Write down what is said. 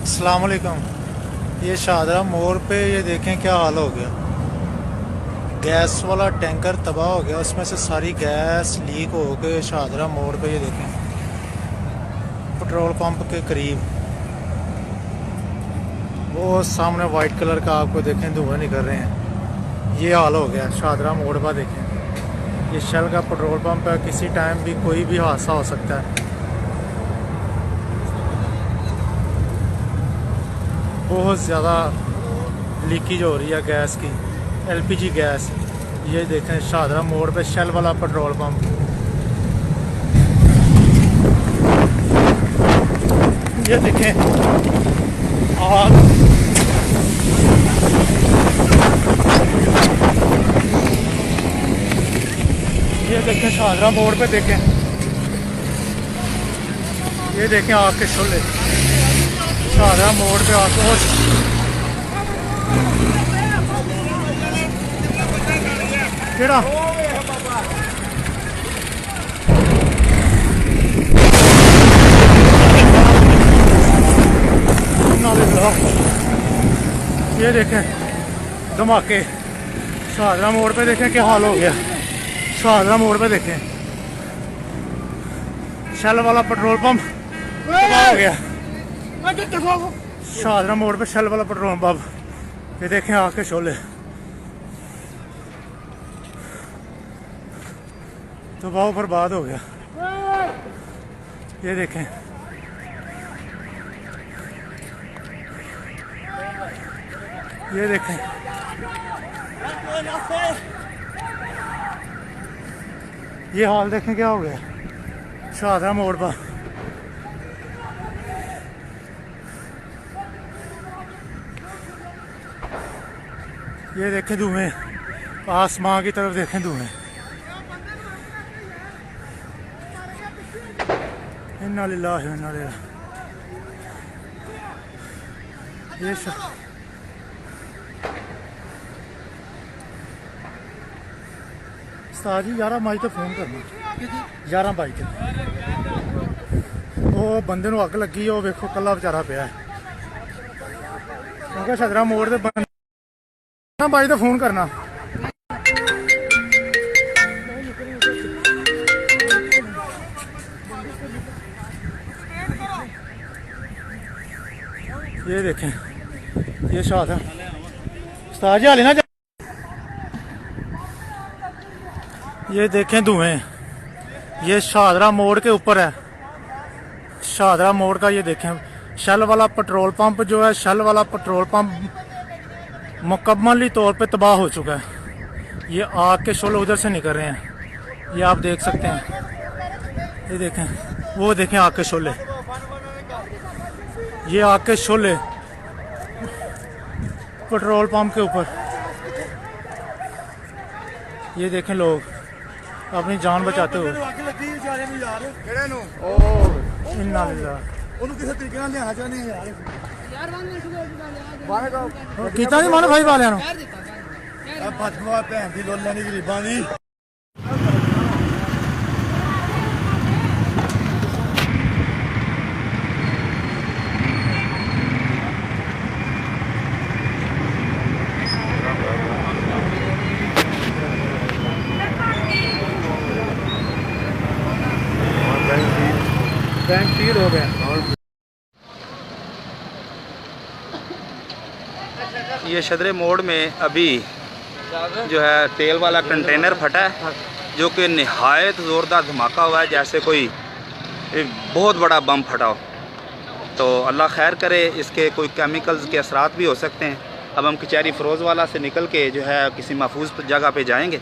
अस्सलाम वालेकुम। ये शाहदरा मोड़ पे ये देखें क्या हाल हो गया। गैस वाला टैंकर तबाह हो गया, उसमें से सारी गैस लीक हो के शाहदरा मोड़ पे ये देखें पेट्रोल पंप के करीब वो सामने वाइट कलर का आपको देखें धुआं निकल रहे हैं। ये हाल हो गया शाहदरा मोड़ पर। देखें ये शेल का पेट्रोल पंप है, किसी टाइम भी कोई भी हादसा हो सकता है। बहुत ज़्यादा लीकेज हो रही है गैस की, एलपीजी गैस। ये देखें शाहदरा मोड़ पे शेल वाला पेट्रोल पंप। ये देखें आग, ये देखें शाहदरा मोड़ पे देखें, ये देखें आग के शोले शाहदरा मोड़ पे आग। केड़ा ये देखें धमाके शाहदरा मोड़ पे। देखें क्या हाल हो गया शाहदरा मोड़ पे। देखें शेल वाला पेट्रोल पंप तबाह हो गया शाहदरा मोड़ पे। शेल वाला पेट्रोल पंप ये देखें आग के शोले तबाह बर्बाद हो गया। ये देखें ये देखें ये हाल देखें क्या हो गया शाहदरा मोड़ पर। ये देखें धुएं, आसमां की तरफ देखें धुएं। इन्ना लिल्लाहि व इन्ना इलैहि राजिऊन। ये उस्ताद जी 11 मई तो फोन करना, 11 मई के वो बंदे नूं अग लगी, वो वेखो कला बेचारा पिया है। क्योंकि शाहदरा मोड़ ते 11 मई तो फोन करना। ये देखें ये शाहदरा उस्ताद जी हाले ना। ये देखें धुएं, ये शाहदरा मोड़ के ऊपर है। शाहदरा मोड़ का ये देखें शेल वाला पेट्रोल पंप जो है, शेल वाला पेट्रोल पंप मुकम्मली तौर पे तबाह हो चुका है। ये आग के शोले उधर से निकल रहे हैं, ये आप देख सकते हैं। ये देखें वो देखें आग के शोले, ये आग के शोले पेट्रोल पंप के ऊपर। ये देखें लोग अपनी जान बचाते हुए। कितना नहीं मानो भाई वाले गरीबा दी। बैंक सील हो गया। ये शदरे मोड़ में अभी जो है तेल वाला कंटेनर फटा है, जो कि निहायत ज़ोरदार धमाका हुआ है, जैसे कोई बहुत बड़ा बम फटा हो। तो अल्लाह खैर करे, इसके कोई केमिकल्स के असरात भी हो सकते हैं। अब हम कचहरी फ़िरोज़ वाला से निकल के जो है किसी महफूज जगह पे जाएंगे।